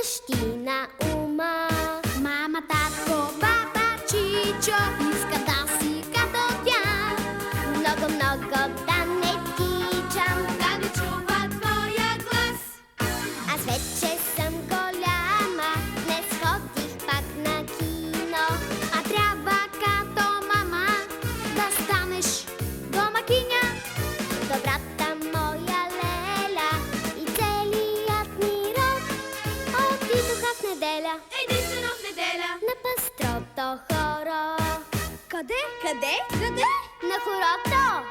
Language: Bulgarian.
къщи на ума. Мама, татко, баба, чичо иска да си като тя. Много, много да не тичам, да не чува твоя глас. аз вече съм голяма, днес ходих пак на кино. А трябва като мама да станеш домакиня. Добрата моя Леля и целият ни род отидоха в неделя Единствено в неделя. на пъстрото хоро. Къде? Къде? Къде? На хорото!